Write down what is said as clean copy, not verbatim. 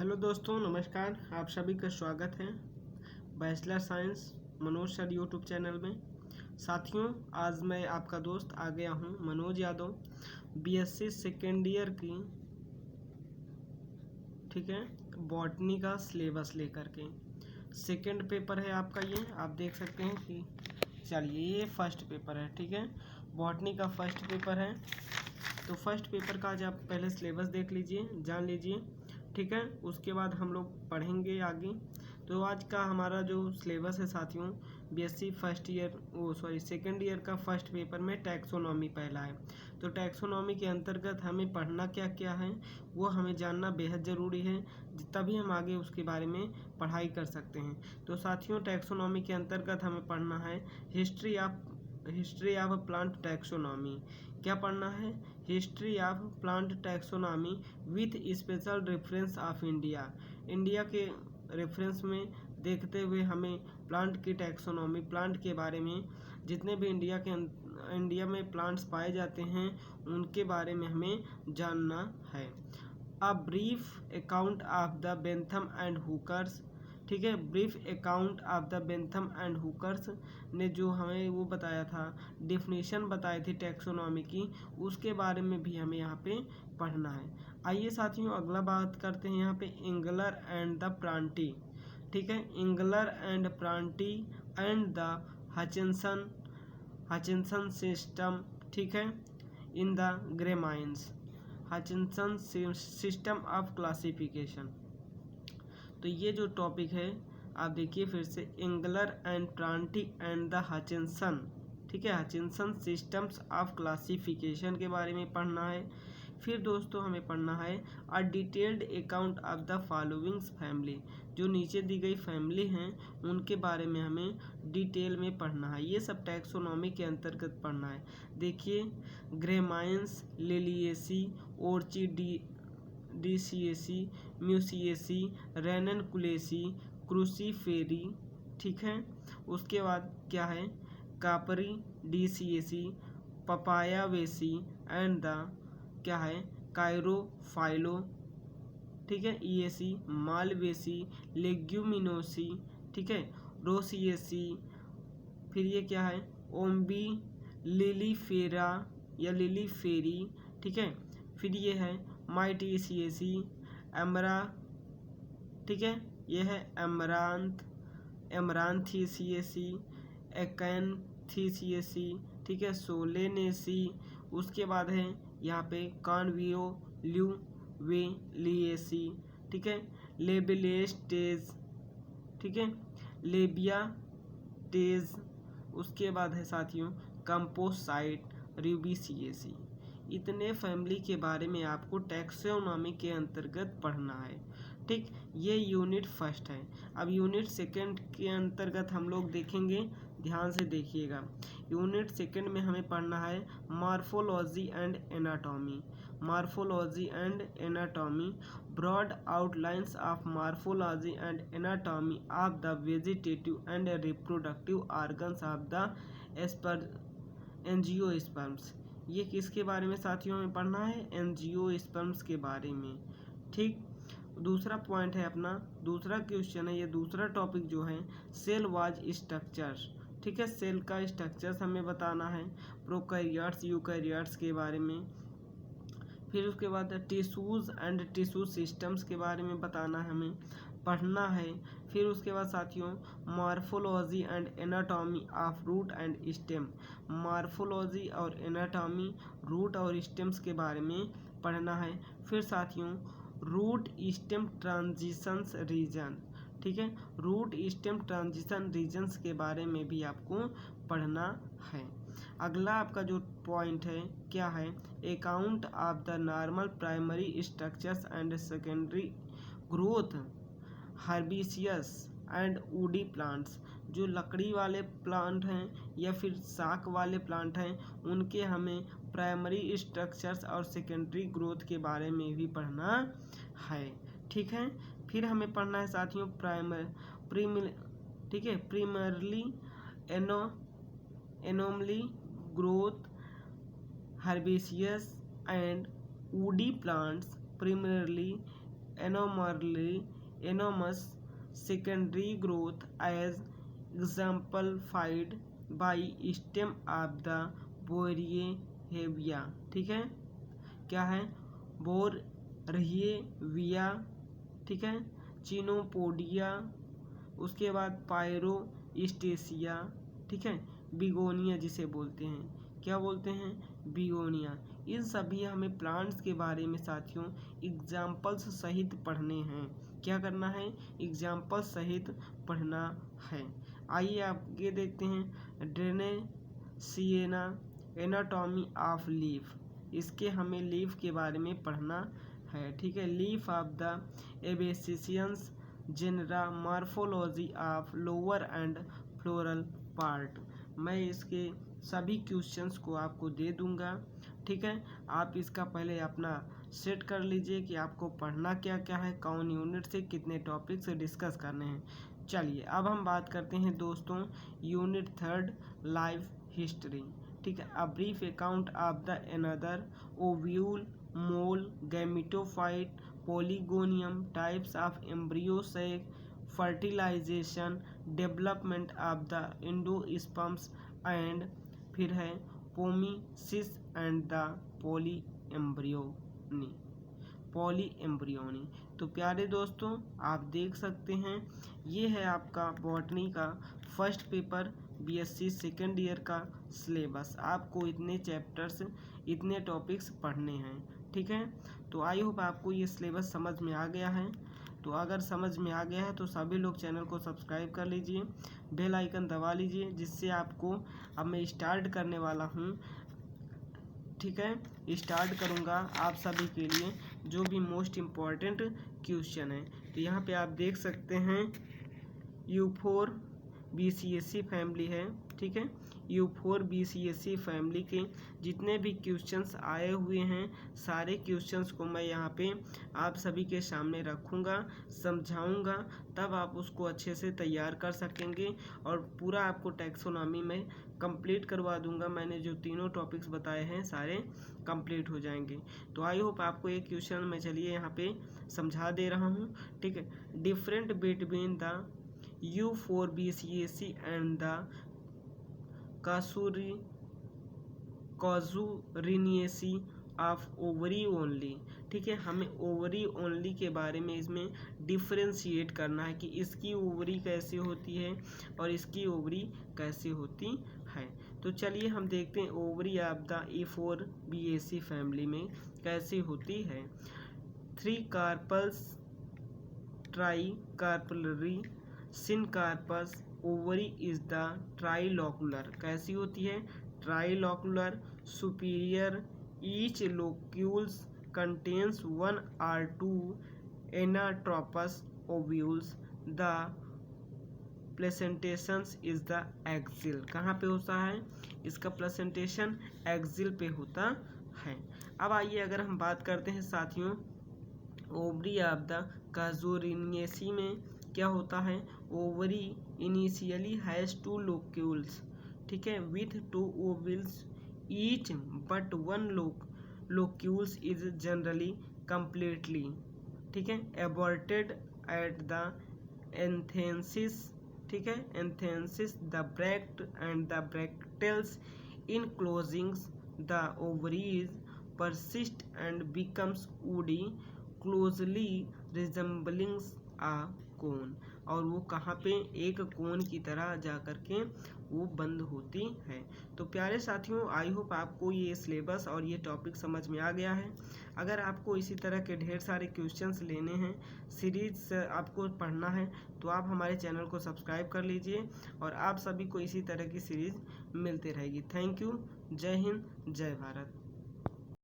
Hello दोस्तों, नमस्कार। आप सभी का स्वागत है bachelor science Manoj sir YouTube channel में। साथियों, आज मैं आपका दोस्त आ गया हूं Manoj Yadav, BSc second year की, ठीक है, बॉटनी का सिलेबस लेकर के। सेकेंड पेपर है आपका, ये आप देख सकते हैं कि चलिए ये फर्स्ट पेपर है, ठीक है, बॉटनी का फर्स्ट पेपर है। तो फर्स्ट पेपर का आज आप पहले सिलेबस देख लीजिए, जान लीजिए, ठीक है। उसके बाद हम लोग पढ़ेंगे आगे। तो आज का हमारा जो सिलेबस है साथियों, BSc first year second year का फर्स्ट पेपर में टैक्सोनॉमी पहला है। तो टैक्सोनॉमी के अंतर्गत हमें पढ़ना क्या क्या है वो हमें जानना बेहद ज़रूरी है, तभी हम आगे उसके बारे में पढ़ाई कर सकते हैं। तो साथियों, टैक्सोनॉमी के अंतर्गत हमें पढ़ना है हिस्ट्री ऑफ प्लांट टैक्सोनॉमी। क्या पढ़ना है? History of plant taxonomy with special reference of India. India के रेफरेंस में देखते हुए हमें प्लांट की टैक्सोनॉमी, प्लांट के बारे में, जितने भी इंडिया में प्लांट्स पाए जाते हैं उनके बारे में हमें जानना है। A brief account of the Bentham and hookers, ठीक है, brief account of the Bentham and hookers ने जो हमें वो बताया था, डेफिनेशन बताई थी टैक्सोनॉमी की, उसके बारे में भी हमें यहाँ पे पढ़ना है। आइए साथियों, अगला बात करते हैं यहाँ पे इंगलर एंड द प्रांटी, ठीक है, Engler and Prantl and the Hutchinson system, ठीक है, in the Gramineae, Hutchinson system of classification. तो ये जो टॉपिक है आप देखिए फिर से, Engler and Prantl and the Hutchinson, ठीक है, हचिनसन सिस्टम्स ऑफ क्लासिफिकेशन के बारे में पढ़ना है। फिर दोस्तों हमें पढ़ना है a detailed account of the followings family, जो नीचे दी गई फैमिली हैं उनके बारे में हमें डिटेल में पढ़ना है। ये सब टैक्सोनॉमी के अंतर्गत पढ़ना है। देखिए, ग्रेमाइंस, लिलिएसी, डीसीएसी, म्यूसिएसी, रेननकुलेसी, क्रूसीफेरी, ठीक है। उसके बाद क्या है? कापरी, डीसीएसी, पपायावेसी एंड द क्या है? कायरोफाइलो, ठीक है, ईएसी, मालवेसी, लेग्यूमिनोसी, ठीक है, रोसिएसी। फिर ये क्या है? ओम्बी लिलीफेरा या लिलीफेरी, ठीक है। फिर ये है माइटीसिएसी, एमरा, ठीक है, ये है एमरांथीसिएसी, एकैनथीसिएसी, ठीक है, सोलेनेसी। उसके बाद है यहाँ पे कॉन्वियो ल्यूवेलिएसी, ठीक है, लेबिलेस्टेज, ठीक है, लेबिया टेज। उसके बाद है साथियों कंपोसाइट, रूबिसिएसी। इतने फैमिली के बारे में आपको टैक्सोनॉमी के अंतर्गत पढ़ना है, ठीक। ये यूनिट फर्स्ट है। अब यूनिट सेकंड के अंतर्गत हम लोग देखेंगे, ध्यान से देखिएगा। यूनिट सेकंड में हमें पढ़ना है morphology and anatomy. Morphology and anatomy, broad outlines of morphology and anatomy of the vegetative and reproductive organs of the angiosperms. ये किसके बारे में साथियों में पढ़ना है? एंजियोस्पर्म्स के बारे में, ठीक। दूसरा पॉइंट है अपना, दूसरा क्वेश्चन है, ये दूसरा टॉपिक जो है सेल वाज स्ट्रक्चर्स, ठीक है, सेल का स्ट्रक्चर्स हमें बताना है, प्रोकैरियोट्स यूकैरियोट्स के बारे में। फिर उसके बाद टिश्यूज एंड टिश्यू सिस्टम्स के बारे में बताना है, हमें पढ़ना है। फिर उसके बाद साथियों morphology and anatomy of root and stem, morphology और एनाटॉमी, रूट और स्टेम्स के बारे में पढ़ना है। फिर साथियों रूट स्टेम ट्रांजिशंस रीजन, ठीक है, रूट स्टेम ट्रांजिशन रीजन्स के बारे में भी आपको पढ़ना है। अगला आपका जो पॉइंट है क्या है? Account of the normal primary structures and secondary growth herbaceous and woody plants, जो लकड़ी वाले प्लांट हैं या फिर शाक वाले प्लांट हैं उनके हमें प्राइमरी स्ट्रक्चर्स और सेकेंडरी ग्रोथ के बारे में भी पढ़ना है, ठीक है। फिर हमें पढ़ना है साथियों ठीक है, primarily anomaly growth herbaceous and woody plants, primarily enormous secondary growth as exemplified by stem of the बोरिएविया। ठीक है, क्या है, बोरहिएविया, ठीक है, चिनोपोडिया, उसके बाद पायरोस्टेसिया, ठीक है, बिगोनिया जिसे बोलते हैं, क्या बोलते हैं, बिगोनिया। इन सभी हमें प्लांट्स के बारे में साथियों एग्जाम्पल्स सहित पढ़ने हैं। क्या करना है, एग्जाम्पल्स सहित पढ़ना है। आइए आगे देखते हैं ड्रेनेसिएना एनाटॉमी ऑफ लीफ। इसके हमें लीफ के बारे में पढ़ना है। ठीक है, लीफ ऑफ द एबेसिशियंस genera morphology of lower and floral part. मैं इसके सभी क्वेश्चंस को आपको दे दूंगा। ठीक है, आप इसका पहले अपना सेट कर लीजिए कि आपको पढ़ना क्या क्या है, कौन यूनिट से कितने टॉपिक से डिस्कस करने हैं। चलिए अब हम बात करते हैं दोस्तों यूनिट 3 लाइफ हिस्ट्री। ठीक है, a brief account of the anther ovule male gametophyte Polygonum types of embryo sac fertilisation development of the endosperms and फिर है पोमीसिस एंड द पॉलीएम्ब्रियोनी। तो प्यारे दोस्तों आप देख सकते हैं ये है आपका बॉटनी का first paper BSc second year का सिलेबस। आपको इतने चैप्टर्स इतने टॉपिक्स पढ़ने हैं। ठीक है, तो आई होप आपको ये सिलेबस समझ में आ गया है। तो अगर समझ में आ गया है तो सभी लोग चैनल को सब्सक्राइब कर लीजिए, बेल आइकन दबा लीजिए, जिससे आपको अब मैं स्टार्ट करने वाला हूँ। ठीक है, स्टार्ट करूँगा आप सभी के लिए जो भी मोस्ट इम्पॉर्टेंट क्वेश्चन है। तो यहाँ पे आप देख सकते हैं U4 BCSC फैमिली है। ठीक है, U4 BCSC फैमिली के जितने भी क्वेश्चंस आए हुए हैं सारे क्वेश्चंस को मैं यहाँ पे आप सभी के सामने रखूँगा, समझाऊँगा, तब आप उसको अच्छे से तैयार कर सकेंगे और पूरा आपको टैक्सोनॉमी में कंप्लीट करवा दूंगा। मैंने जो तीनों टॉपिक्स बताए हैं सारे कंप्लीट हो जाएंगे। तो आई होप आपको एक क्वेश्चन मैं चलिए यहाँ पे समझा दे रहा हूँ। ठीक है, different between the U4 BCSC and the Casuarinaceae of ovary only. ठीक है, हमें ओवरी ओनली के बारे में इसमें डिफ्रेंशिएट करना है कि इसकी ओवरी कैसे होती है और इसकी ओवरी कैसे होती है। तो चलिए हम देखते हैं ovary of the E4 BAC family में कैसे होती है। 3 carpels tri carpellary syncarpous ovary is the trilocular. कैसी होती है, trilocular superior each locules contains 1 or 2 anatropous ovules the placentations is the axile. कहाँ पे होता है, इसका प्लेसेंटेशन एक्सिल पे होता है। अब आइए अगर हम बात करते हैं साथियों ओवरी ऑफ द काजुरिनिएसी में क्या होता है, ओवरी इनिशियली हैज 2 लोक्यूल्स। ठीक है, with 2 ovules each but 1 locules is generally completely, ठीक है, एबॉर्टेड एट द एंथेसिस। ठीक है, anthesis the bract and the bracteoles enclosing the ovaries persist and becomes woody closely resembling a cone। और वो कहाँ पे एक कोन की तरह जा कर के वो बंद होती है। तो प्यारे साथियों आई होप आपको ये सिलेबस और ये टॉपिक समझ में आ गया है। अगर आपको इसी तरह के ढेर सारे क्वेश्चंस लेने हैं, सीरीज आपको पढ़ना है, तो आप हमारे चैनल को सब्सक्राइब कर लीजिए और आप सभी को इसी तरह की सीरीज मिलती रहेगी। थैंक यू, जय हिंद, जय भारत।